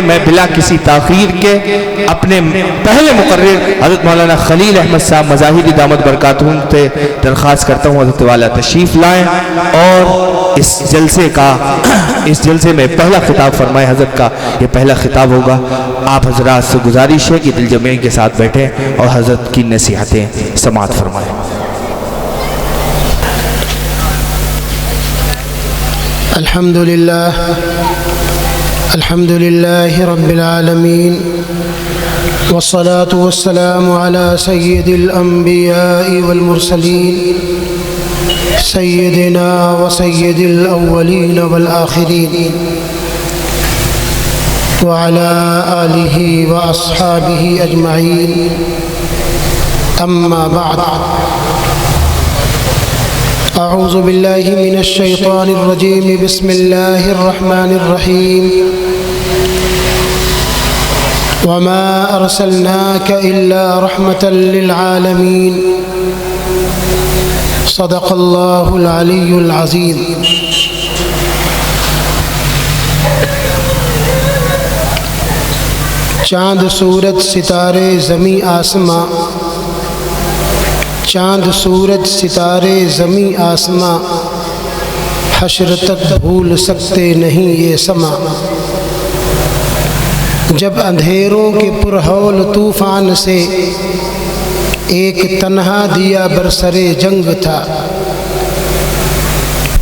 میں بلا کسی تاخیر کے اپنے پہلے مقرر حضرت مولانا خلیل احمد صاحب مظاہری دامت برکاتہم سے درخواست کرتا ہوں حضرت والا تشریف لائیں اور اس جلسے میں پہلا خطاب فرمائے. حضرت کا یہ پہلا خطاب ہوگا. آپ حضرات سے گزارش ہے کہ دل جمعی کے ساتھ بیٹھیں اور حضرت کی نصیحتیں سماعت فرمائیں. الحمد لله رب العالمين والصلاة والسلام على سيد الأنبياء والمرسلين سيدنا وسيد الأولين والآخرين وعلى آله وأصحابه أجمعين. أما بعد، أعوذ بالله من الشيطان الرجيم. بسم الله الرحمن الرحيم. وما أرسلناك إلا رحمة للعالمين. صدق الله العلي العظيم. چاند سورج ستارے زمیں آسماں، چاند سورج ستارے زمیں آسماں، حشر تک بھول سکتے نہیں یہ سما. جب اندھیروں کے پرہول طوفان سے ایک تنہا دیا برسرے جنگ تھا،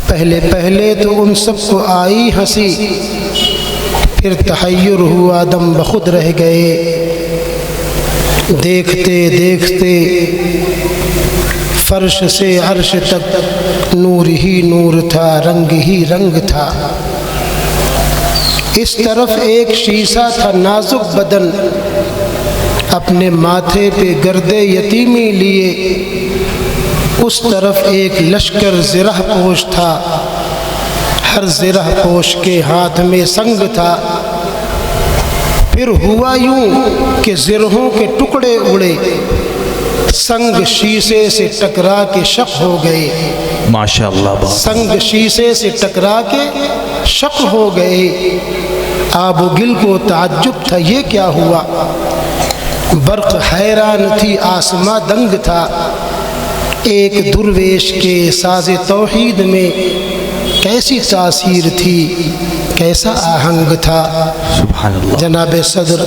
پہلے پہلے تو ان سب کو آئی ہنسی، پھر تحیر ہوا دم بخود رہ گئے. دیکھتے دیکھتے فرش سے عرش تک نور ہی نور تھا، رنگ ہی رنگ تھا. اس طرف ایک شیشہ تھا نازک بدن، اپنے ماتھے پہ گرد یتیمی لیے. اس طرف ایک لشکر زرہ پوش تھا، ہر زرہ پوش کے ہاتھ میں سنگ تھا. پھر ہوا یوں کہ زرہوں کے ٹکڑے اڑے، سنگ شیشے سے ٹکرا کے شق ہو گئے. ماشاءاللہ، سنگ شیشے سے ٹکرا کے شق ہو گئے. آب و گل کو تعجب تھا یہ کیا ہوا، برق حیران تھی آسماں دنگ تھا. ایک درویش کے ساز توحید میں کیسی تاثیر تھی، کیسا آہنگ تھا. سبحان اللہ. جناب صدر،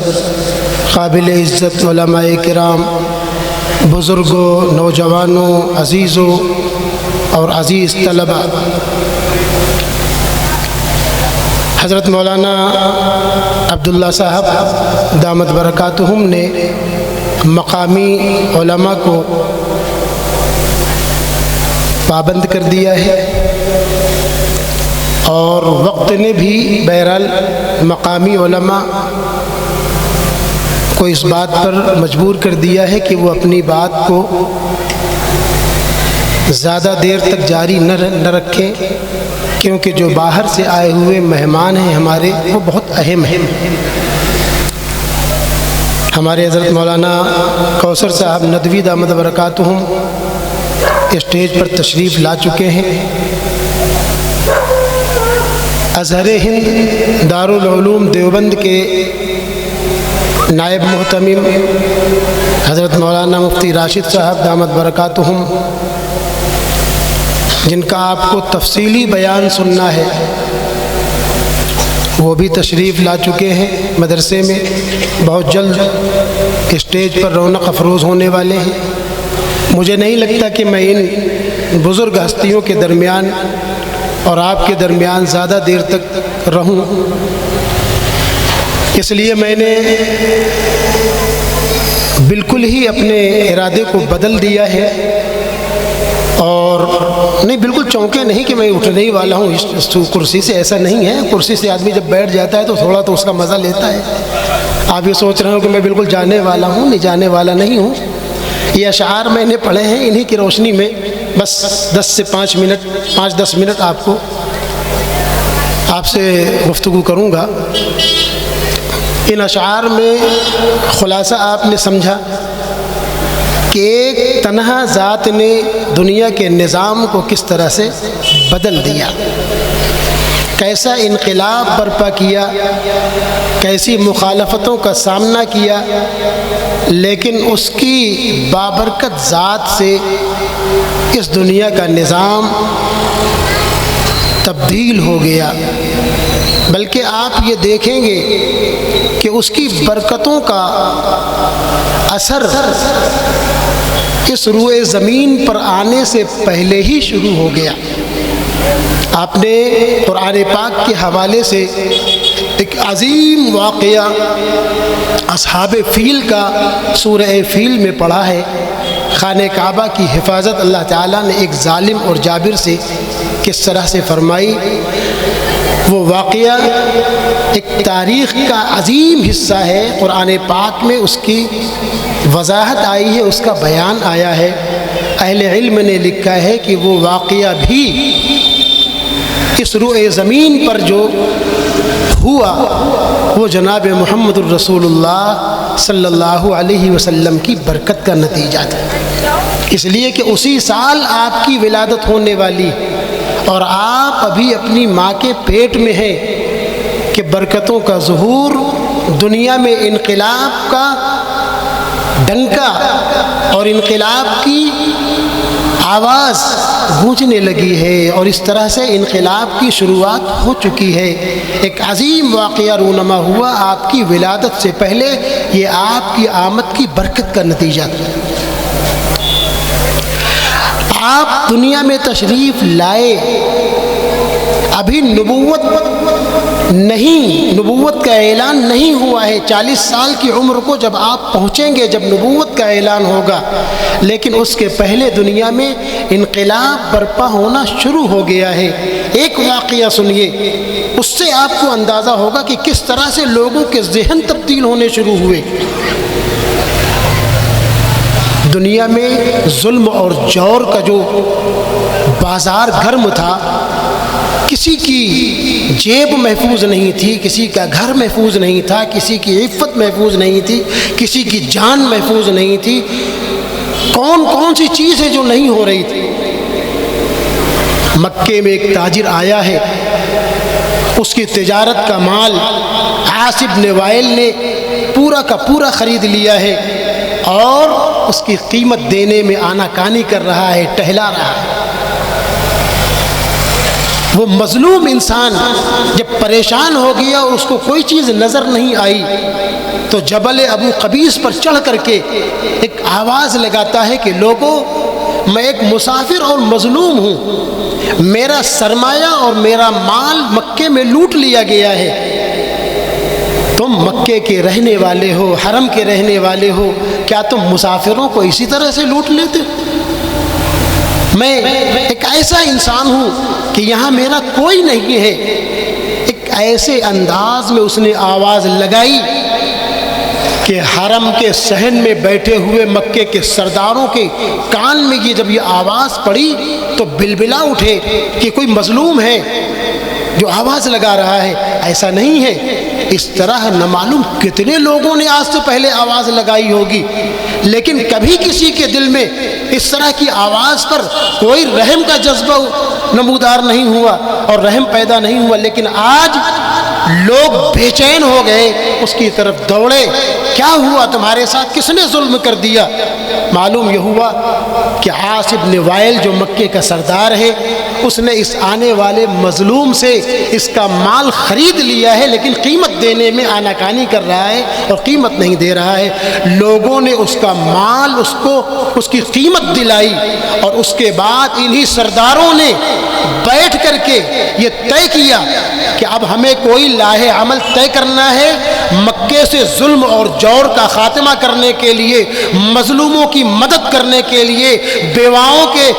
قابل عزت علماء کرام، بزرگوں، نوجوانوں، عزیزوں اور عزیز طلبہ، حضرت مولانا عبداللہ صاحب دامت برکاتہم نے مقامی علماء کو پابند کر دیا ہے، اور وقت نے بھی بہرحال مقامی علماء کو اس بات پر مجبور کر دیا ہے کہ وہ اپنی بات کو زیادہ دیر تک جاری نہ رکھیں، کیونکہ جو باہر سے آئے ہوئے مہمان ہیں ہمارے، وہ بہت اہم ہیں. ہمارے حضرت مولانا کوثر صاحب ندوی دامت برکاتہم اسٹیج پر تشریف لا چکے ہیں. ازہر ہند دارالعلوم دیوبند کے نائب محتمم حضرت مولانا مفتی راشد صاحب دامت برکاتہم، جن کا آپ کو تفصیلی بیان سننا ہے، وہ بھی تشریف لا چکے ہیں مدرسے میں. بہت جلد اسٹیج پر رونق افروز ہونے والے ہیں. مجھے نہیں لگتا کہ میں ان بزرگ ہستیوں کے درمیان اور آپ کے درمیان زیادہ دیر تک رہوں، اس لیے میں نے بالکل ہی اپنے ارادے کو بدل دیا ہے. اور نہیں، بالکل چونکے نہیں کہ میں اٹھنے ہی والا ہوں اس کرسی سے، ایسا نہیں ہے. کرسی سے آدمی جب بیٹھ جاتا ہے تو تھوڑا تو اس کا مزہ لیتا ہے. آپ یہ سوچ رہے ہو کہ میں بالکل جانے والا ہوں، نہیں، جانے والا نہیں ہوں. یہ اشعار میں نے پڑھے ہیں، انہی کی روشنی میں بس 10 سے 5 منٹ آپ سے گفتگو کروں گا. ان اشعار میں خلاصہ آپ نے سمجھا کہ ایک تنہا ذات نے دنیا کے نظام کو کس طرح سے بدل دیا. کیسا انقلاب برپا کیا، کیسی مخالفتوں کا سامنا کیا، لیکن اس کی بابرکت ذات سے اس دنیا کا نظام تبدیل ہو گیا۔ بلکہ آپ یہ دیکھیں گے کہ اس کی برکتوں کا اثر اس روئے زمین پر آنے سے پہلے ہی شروع ہو گیا۔ آپ نے قرآن پاک کے حوالے سے ایک عظیم واقعہ اصحاب فیل کا سورہ فیل میں پڑھا ہے۔ خانہ کعبہ کی حفاظت اللہ تعالیٰ نے ایک ظالم اور جابر سے کس طرح سے فرمائی۔ وہ واقعہ ایک تاریخ کا عظیم حصہ ہے، قرآن پاک میں اس کی وضاحت آئی ہے، اس کا بیان آیا ہے۔ اہل علم نے لکھا ہے کہ وہ واقعہ بھی اس روئے زمین پر جو ہوا وہ جناب محمد الرسول اللہ صلی اللہ علیہ وسلم کی برکت کا نتیجہ تھا، اس لیے کہ اسی سال آپ کی ولادت ہونے والی اور آپ ابھی اپنی ماں کے پیٹ میں ہیں کہ برکتوں کا ظہور، دنیا میں انقلاب کا ڈنکا اور انقلاب کی آواز گونجنے لگی ہے، اور اس طرح سے انقلاب کی شروعات ہو چکی ہے۔ ایک عظیم واقعہ رونما ہوا آپ کی ولادت سے پہلے، یہ آپ کی آمد کی برکت کا نتیجہ تھا۔ آپ دنیا میں تشریف لائے، ابھی نبوت کا اعلان نہیں ہوا ہے۔ 40 سال کی عمر کو جب آپ پہنچیں گے، جب نبوت کا اعلان ہوگا، لیکن اس کے پہلے دنیا میں انقلاب برپا ہونا شروع ہو گیا ہے۔ ایک واقعہ سنیے، اس سے آپ کو اندازہ ہوگا کہ کس طرح سے لوگوں کے ذہن تبدیل ہونے شروع ہوئے۔ دنیا میں ظلم اور جور کا جو بازار گرم تھا، کسی کی جیب محفوظ نہیں تھی، کسی کا گھر محفوظ نہیں تھا، کسی کی عفت محفوظ نہیں تھی، کسی کی جان محفوظ نہیں تھی، کون سی چیز ہے جو نہیں ہو رہی تھی۔ مکے میں ایک تاجر آیا ہے، اس کی تجارت کا مال عاص بن وائل نے پورا کا پورا خرید لیا ہے، اور اس کی قیمت دینے میں آناکانی کر رہا ہے، ٹہلا رہا ہے۔ وہ مظلوم انسان جب پریشان ہو گیا اور اس کو کوئی چیز نظر نہیں آئی، تو جبل ابو قبیس پر چڑھ کر کے ایک آواز لگاتا ہے کہ لوگوں، میں ایک مسافر اور مظلوم ہوں، میرا سرمایہ اور میرا مال مکے میں لوٹ لیا گیا ہے، تم مکے کے رہنے والے ہو، حرم کے رہنے والے ہو، کیا تم مسافروں کو اسی طرح سے لوٹ لیتے؟ میں ایک ایسا انسان ہوں کہ یہاں میرا کوئی نہیں ہے۔ ایک ایسے انداز میں اس نے آواز لگائی کہ حرم کے صحن میں بیٹھے ہوئے مکے کے سرداروں کے کان میں جب یہ آواز پڑی تو بلبلا اٹھے کہ کوئی مظلوم ہے جو آواز لگا رہا ہے۔ ایسا نہیں ہے، اس طرح نہ معلوم کتنے لوگوں نے آج سے پہلے آواز لگائی ہوگی، لیکن کبھی کسی کے دل میں اس طرح کی آواز پر کوئی رحم کا جذبہ نمودار نہیں ہوا اور رحم پیدا نہیں ہوا۔ لیکن آج لوگ بے چین ہو گئے، اس کی طرف دوڑے، کیا ہوا تمہارے ساتھ، کس نے ظلم کر دیا؟ معلوم یہ ہوا کہ عاص بن وائل جو مکے کا سردار ہے، اس نے اس آنے والے مظلوم سے اس کا مال خرید لیا ہے، لیکن قیمت دینے میں آناکانی کر رہا ہے اور قیمت نہیں دے رہا ہے۔ لوگوں نے اس کا مال اس کی قیمت دلائی، اور اس کے بعد انہی سرداروں نے بیٹھ کر کے یہ طے کیا کہ اب ہمیں کوئی لاہ عمل طے کرنا ہے، مکے سے ظلم اور جور کا خاتمہ کرنے کے لیے، مظلوموں کی مدد کرنے کے لیے، بیواؤں کے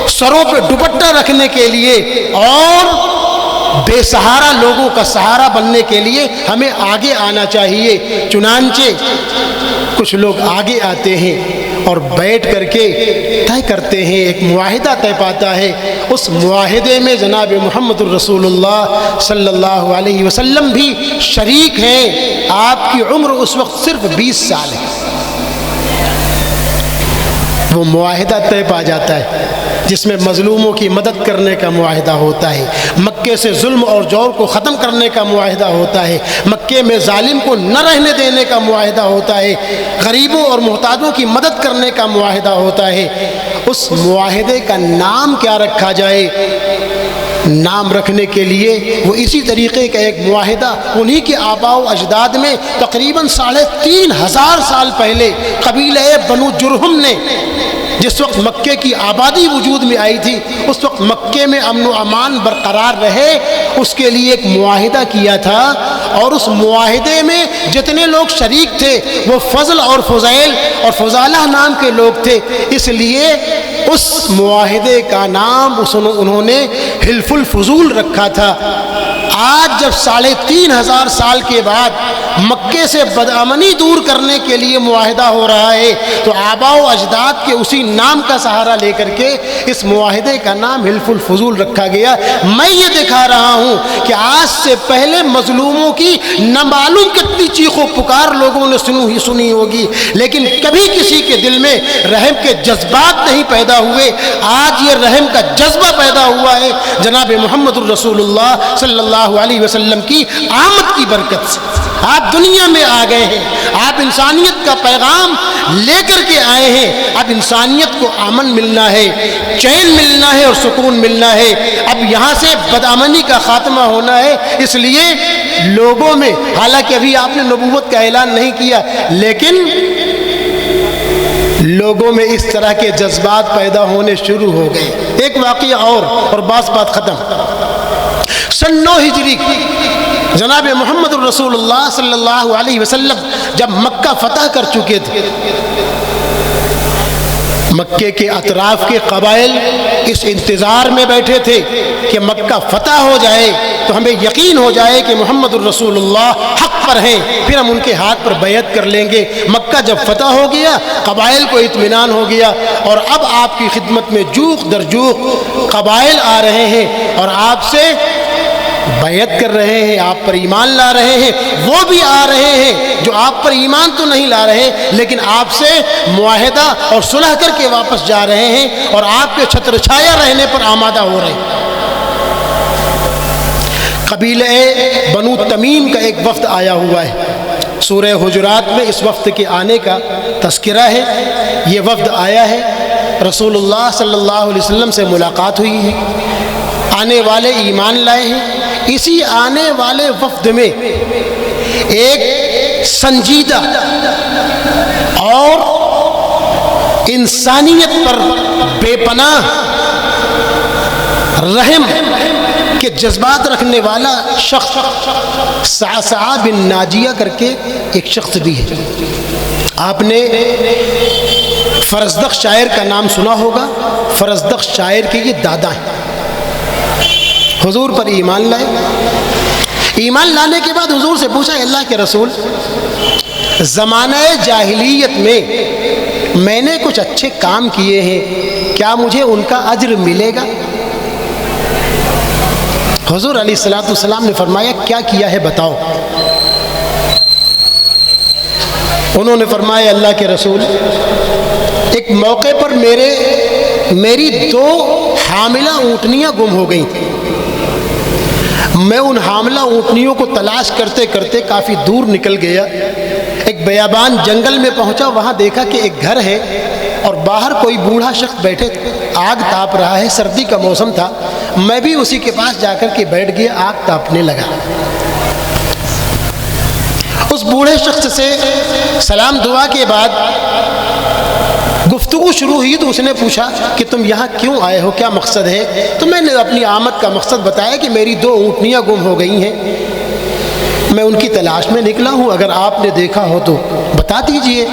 سروں پہ دوپٹہ رکھنے کے لیے، اور بے سہارا لوگوں کا سہارا بننے کے لیے ہمیں آگے آنا چاہیے۔ چنانچہ کچھ لوگ آگے آتے ہیں اور بیٹھ کر کے طے کرتے ہیں، ایک معاہدہ طے پاتا ہے۔ اس معاہدے میں جناب محمد الرسول اللہ صلی اللہ علیہ وسلم بھی شریک ہیں۔ آپ کی عمر اس وقت صرف 20 سال ہے۔ وہ معاہدہ طے پا جاتا ہے جس میں مظلوموں کی مدد کرنے کا معاہدہ ہوتا ہے، مکے سے ظلم اور جور کو ختم کرنے کا معاہدہ ہوتا ہے، مکے میں ظالم کو نہ رہنے دینے کا معاہدہ ہوتا ہے، غریبوں اور محتاجوں کی مدد کرنے کا معاہدہ ہوتا ہے۔ اس معاہدے کا نام کیا رکھا جائے؟ نام رکھنے کے لیے وہ اسی طریقے کا ایک معاہدہ انہی کے آباء و اجداد میں تقریباً 3500 سال پہلے قبیلہ بنو جرہم نے، جس وقت مکے کی آبادی وجود میں آئی تھی، اس وقت مکے میں امن و امان برقرار رہے، اس کے لیے ایک معاہدہ کیا تھا، اور اس معاہدے میں جتنے لوگ شریک تھے وہ فضل اور فضیل اور فضالہ نام کے لوگ تھے، اس لیے اس معاہدے کا نام انہوں نے حلف الفضول رکھا تھا۔ آج جب 3500 سال کے بعد مکے سے بدامنی دور کرنے کے لیے معاہدہ ہو رہا ہے، تو آباء و اجداد کے اسی نام کا سہارا لے کر کے اس معاہدے کا نام حلف الفضول رکھا گیا۔ میں یہ دکھا رہا ہوں کہ آج سے پہلے مظلوموں کی نہ معلوم کتنی چیخ و پکار لوگوں نے سنی ہوگی، لیکن کبھی کسی کے دل میں رحم کے جذبات نہیں پیدا ہوئے۔ آج یہ رحم کا جذبہ پیدا ہوا ہے جناب محمد الرسول اللہ صلی اللہ علیہ وسلم کی آمد کی برکت سے۔ آپ دنیا میں آ گئے ہیں، آپ انسانیت کا پیغام لے کر کے آئے ہیں۔ اب انسانیت کو امن ملنا ہے، چین ملنا ہے اور سکون ملنا ہے۔ اب یہاں سے بدامنی کا خاتمہ ہونا ہے۔ اس لیے لوگوں میں، حالانکہ ابھی آپ نے نبوت کا اعلان نہیں کیا، لیکن لوگوں میں اس طرح کے جذبات پیدا ہونے شروع ہو گئے۔ ایک واقعہ اور بات ختم۔ سن 9 ہجری جناب محمد الرسول اللہ صلی اللہ علیہ وسلم جب مکہ فتح کر چکے تھے، مکے کے اطراف کے قبائل اس انتظار میں بیٹھے تھے کہ مکہ فتح ہو جائے تو ہمیں یقین ہو جائے کہ محمد الرسول اللہ حق پر ہیں، پھر ہم ان کے ہاتھ پر بیعت کر لیں گے۔ مکہ جب فتح ہو گیا، قبائل کو اطمینان ہو گیا، اور اب آپ کی خدمت میں جوق در جوق قبائل آ رہے ہیں اور آپ سے بیعت کر رہے ہیں، آپ پر ایمان لا رہے ہیں۔ وہ بھی آ رہے ہیں جو آپ پر ایمان تو نہیں لا رہے، لیکن آپ سے معاہدہ اور صلح کر کے واپس جا رہے ہیں اور آپ کے چھتر چھایا رہنے پر آمادہ ہو رہے ہیں۔ قبیلہ بنو تمیم کا ایک وفد آیا ہوا ہے۔ سورہ حجرات میں اس وفد کے آنے کا تذکرہ ہے۔ یہ وفد آیا ہے، رسول اللہ صلی اللہ علیہ وسلم سے ملاقات ہوئی ہے، آنے والے ایمان لائے ہیں۔ اسی آنے والے وفد میں ایک سنجیدہ اور انسانیت پر بے پناہ رحم کے جذبات رکھنے والا شخص صعصع بن ناجیہ کر کے ایک شخص بھی ہے۔ آپ نے فرزدق شاعر کا نام سنا ہوگا۔ فرزدق شاعر کے یہ دادا ہیں۔ حضور پر ایمان لائے، ایمان لانے کے بعد حضور سے پوچھا، اللہ کے رسول، زمانہ جاہلیت میں نے کچھ اچھے کام کیے ہیں، کیا مجھے ان کا اجر ملے گا؟ حضور علیہ الصلوۃ والسلام نے فرمایا، کیا کیا ہے بتاؤ؟ انہوں نے فرمایا، اللہ کے رسول، ایک موقع پر میری 2 حاملہ اونٹنیاں گم ہو گئی تھیں۔ میں ان حاملہ اونٹنیوں کو تلاش کرتے کرتے کافی دور نکل گیا، ایک بیابان جنگل میں پہنچا، وہاں دیکھا کہ ایک گھر ہے اور باہر کوئی بوڑھا شخص بیٹھے تھے، آگ تاپ رہا ہے، سردی کا موسم تھا۔ میں بھی اسی کے پاس جا کر کے بیٹھ گیا، آگ تاپنے لگا۔ اس بوڑھے شخص سے سلام دعا کے بعد گفتگو شروع ہوئی تو اس نے پوچھا کہ تم یہاں کیوں آئے ہو، کیا مقصد ہے؟ تو میں نے اپنی آمد کا مقصد بتایا کہ میری 2 اونٹنیاں گم ہو گئی ہیں، میں ان کی تلاش میں نکلا ہوں، اگر آپ نے دیکھا ہو تو بتا دیجئے۔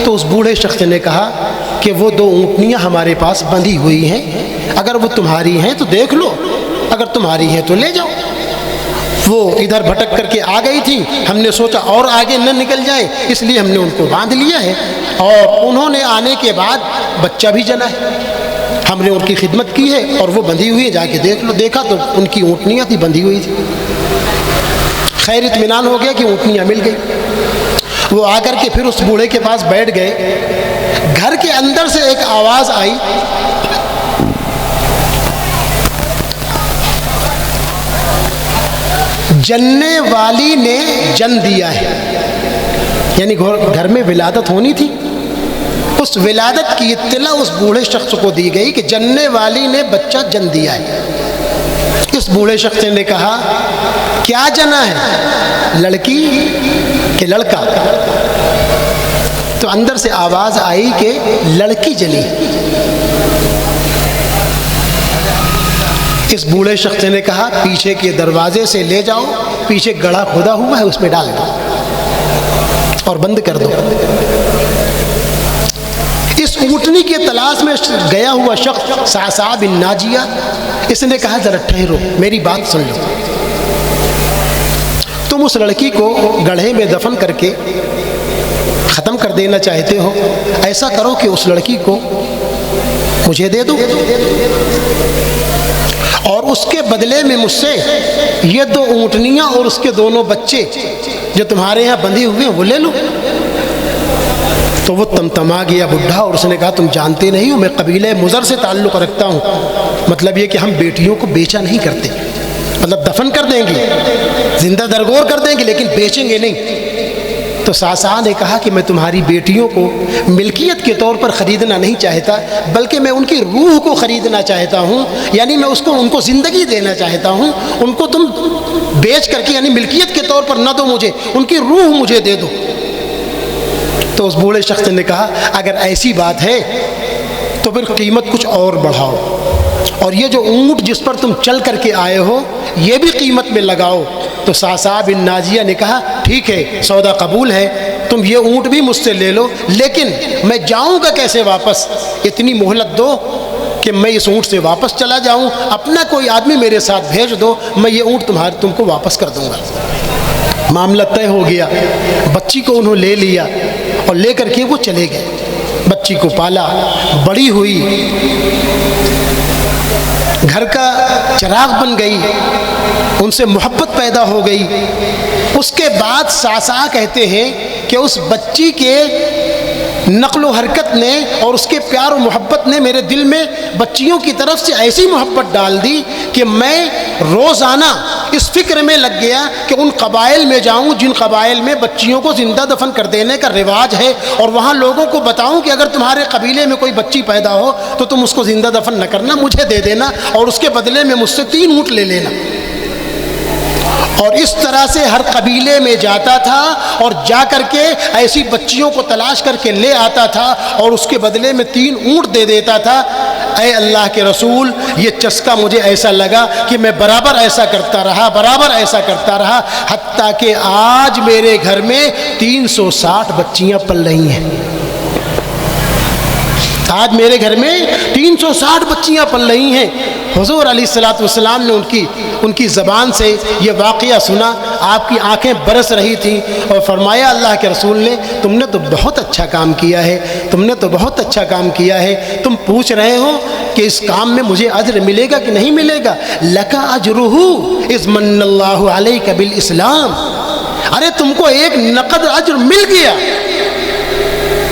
تو اس بوڑھے شخص نے کہا کہ وہ 2 اونٹنیاں ہمارے پاس بندھی ہوئی ہیں، اگر وہ تمہاری ہیں تو دیکھ لو، اگر تمہاری ہیں تو لے جاؤ۔ وہ ادھر بھٹک کر کے آ گئی تھی، ہم نے سوچا اور آگے نہ نکل جائے، اس لیے ہم نے ان کو باندھ لیا ہے، اور انہوں نے آنے کے بعد بچہ بھی جنا ہے، ہم نے ان کی خدمت کی ہے اور وہ بندھی ہوئی ہے، جا کے دیکھ لو۔ دیکھا تو ان کی اونٹنیاں تھی، بندھی ہوئی تھی۔ خیر اطمینان ہو گیا کہ اونٹنیاں مل گئی۔ وہ آ کر کے پھر اس بوڑھے کے پاس بیٹھ گئے۔ گھر کے اندر سے ایک آواز آئی، جننے والی نے جن دیا ہے، یعنی گھر میں ولادت ہونی تھی، اس ولادت کی اطلاع اس بوڑھے شخص کو دی گئی کہ جننے والی نے بچہ جن دیا ہے۔ اس بوڑھے شخص نے کہا کیا جنا ہے، لڑکی کہ لڑکا؟ تو اندر سے آواز آئی کہ لڑکی جنی۔ اس بوڑھے شخص نے کہا پیچھے کے دروازے سے لے جاؤ، پیچھے گڑھا کھودا ہوا ہے اس میں ڈال دو اور بند کر دو۔ اس اونٹنی کے تلاش میں گیا ہوا شخص صعصع بن ناجیہ، اس نے کہا ذرا ٹھہرو، میری بات سن لو، تم اس لڑکی کو گڑھے میں دفن کر کے ختم کر دینا چاہتے ہو، ایسا کرو کہ اس لڑکی کو مجھے دے دو اور اس کے بدلے میں مجھ سے یہ 2 اونٹنیاں اور اس کے دونوں بچے جو تمہارے یہاں بندھے ہوئے ہیں وہ لے لو۔ تو وہ تمتما گیا بڈھا، اور اس نے کہا تم جانتے نہیں ہو میں قبیلہ مضر سے تعلق رکھتا ہوں، مطلب یہ کہ ہم بیٹیوں کو بیچا نہیں کرتے، مطلب دفن کر دیں گے، زندہ درگور کر دیں گے لیکن بیچیں گے نہیں۔ تو صعصع نے کہا کہ میں تمہاری بیٹیوں کو ملکیت کے طور پر خریدنا نہیں چاہتا، بلکہ میں ان کی روح کو خریدنا چاہتا ہوں، یعنی میں ان کو زندگی دینا چاہتا ہوں، ان کو تم بیچ کر کے یعنی ملکیت کے طور پر نہ دو مجھے، ان کی روح مجھے دے دو۔ تو اس بوڑھے شخص نے کہا اگر ایسی بات ہے تو پھر قیمت کچھ اور بڑھاؤ، اور یہ جو اونٹ جس پر تم چل کر کے آئے ہو یہ بھی قیمت میں لگاؤ۔ تو صعصع بن ناجیہ نے کہا ٹھیک ہے، سودا قبول ہے، تم یہ اونٹ بھی مجھ سے لے لو، لیکن میں جاؤں گا کیسے واپس؟ اتنی مہلت دو کہ میں اس اونٹ سے واپس چلا جاؤں، اپنا کوئی آدمی میرے ساتھ بھیج دو، میں یہ اونٹ تم کو واپس کر دوں گا۔ معاملہ طے ہو گیا، بچی کو انہوں لے لیا اور لے کر کے وہ چلے گئے، بچی کو پالا، بڑی ہوئی، گھر کا چراغ بن گئی، ان سے محبت پیدا ہو گئی۔ اس کے بعد صعصع کہتے ہیں کہ اس بچی کے نقل و حرکت نے اور اس کے پیار و محبت نے میرے دل میں بچیوں کی طرف سے ایسی محبت ڈال دی کہ میں روزانہ اس فکر میں لگ گیا کہ ان قبائل میں جاؤں جن قبائل میں بچیوں کو زندہ دفن کر دینے کا رواج ہے، اور وہاں لوگوں کو بتاؤں کہ اگر تمہارے قبیلے میں کوئی بچی پیدا ہو تو تم اس کو زندہ دفن نہ کرنا، مجھے دے دینا اور اس کے بدلے میں مجھ سے 3 اونٹ لے لینا۔ اور اس طرح سے ہر قبیلے میں جاتا تھا اور جا کر کے ایسی بچیوں کو تلاش کر کے لے آتا تھا اور اس کے بدلے میں 3 اونٹ دے دیتا تھا۔ اے اللہ کے رسول، یہ چسکا مجھے ایسا لگا کہ میں برابر ایسا کرتا رہا، حتیٰ کہ آج میرے گھر میں 360 بچیاں پل رہی ہیں۔ آج میرے گھر میں 360 بچیاں پل رہی ہیں۔ حضور علیہ الصلوۃ والسلام نے ان کی زبان سے یہ واقعہ سنا، آپ کی آنکھیں برس رہی تھیں، اور فرمایا اللہ کے رسول نے تم نے تو بہت اچھا کام کیا ہے، تم پوچھ رہے ہو کہ اس کام میں مجھے اجر ملے گا کہ نہیں ملے گا؟ لکا اجرہ اذ من اللہ علیک بالاسلام، ارے تم کو ایک نقد اجر مل گیا،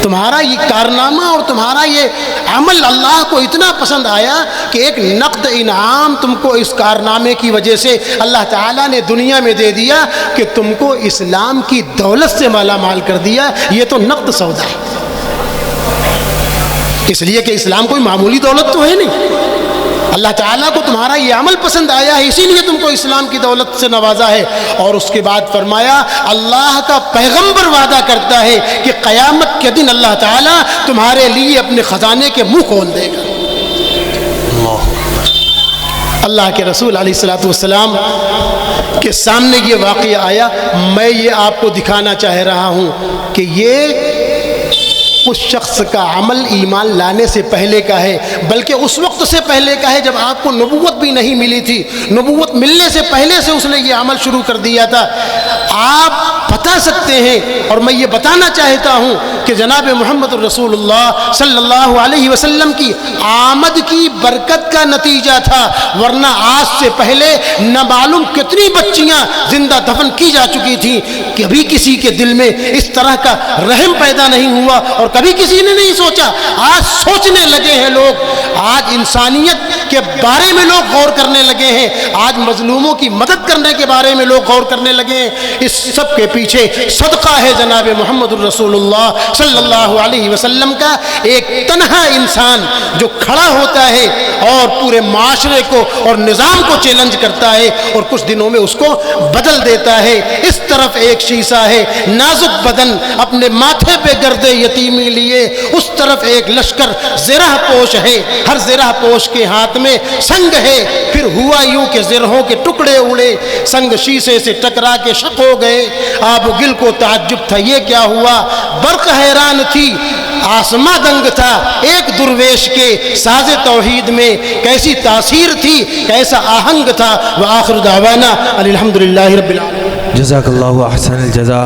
تمہارا یہ کارنامہ اور تمہارا یہ عمل اللہ کو اتنا پسند آیا کہ ایک نقد انعام تم کو اس کارنامے کی وجہ سے اللہ تعالیٰ نے دنیا میں دے دیا کہ تم کو اسلام کی دولت سے مالا مال کر دیا۔ یہ تو نقد سودا ہے، اس لیے کہ اسلام کوئی معمولی دولت تو ہے نہیں، اللہ تعالیٰ کو تمہارا یہ عمل پسند آیا ہے، اسی لیے تم کو اسلام کی دولت سے نوازا ہے۔ اور اس کے بعد فرمایا اللہ کا پیغمبر وعدہ کرتا ہے کہ قیامت کے دن اللہ تعالیٰ تمہارے لیے اپنے خزانے کے منہ کھول دے گا۔ اللہ کے رسول علیہ الصلوۃ والسلام کے سامنے یہ واقعہ آیا، میں یہ آپ کو دکھانا چاہ رہا ہوں کہ یہ اس شخص کا عمل ایمان لانے سے پہلے کا ہے، بلکہ اس وقت سے پہلے کا ہے جب آپ کو نبوت بھی نہیں ملی تھی، نبوت ملنے سے پہلے سے اس نے یہ عمل شروع کر دیا تھا۔ آپ بتا سکتے ہیں، اور میں یہ بتانا چاہتا ہوں کہ جناب محمد رسول اللہ صلی اللہ علیہ وسلم کی آمد کی برکت کا نتیجہ تھا، ورنہ آج سے پہلے نہ معلوم کتنی بچیاں زندہ دفن کی جا چکی تھیں، کبھی کسی کے دل میں اس طرح کا رحم پیدا نہیں ہوا اور کبھی کسی نے نہیں سوچا۔ آج سوچنے لگے ہیں لوگ، آج انسانیت کے بارے میں لوگ غور کرنے لگے ہیں، آج مظلوموں کی مدد کرنے کے بارے میں لوگ غور کرنے لگے ہیں، اس سب کے پیچھے صدقہ ہے جناب محمد الرسول اللہ صلی اللہ علیہ وسلم کا ایک تنہا انسان جو کھڑا ہوتا ہے اور پورے معاشرے کو اور نظام کو چیلنج کرتا ہے اور کچھ دنوں میں اس کو بدل دیتا ہے۔ اس طرف ایک شیشہ ہے نازک بدن اپنے ماتھے پہ گرد یتیمی لیے، اس طرف ایک لشکر زرہ پوش ہے، ہر زرہ پوش کے ہاتھ میں سنگ ہے۔ پھر ہوا یوں کہ زرہوں کے ٹکڑے اڑے، سنگ شیشے سے ٹکرا کے شق ہو گئے۔ آب و گل کو تعجب تھا یہ کیا ہوا، برق حیران تھی، آسماں دنگ تھا، ایک درویش کے ساز توحید میں کیسی تاثیر تھی، کیسا آہنگ تھا۔ وآخر دعوانا الحمدللہ رب العالمین۔ جزاک اللہ احسن الجزا۔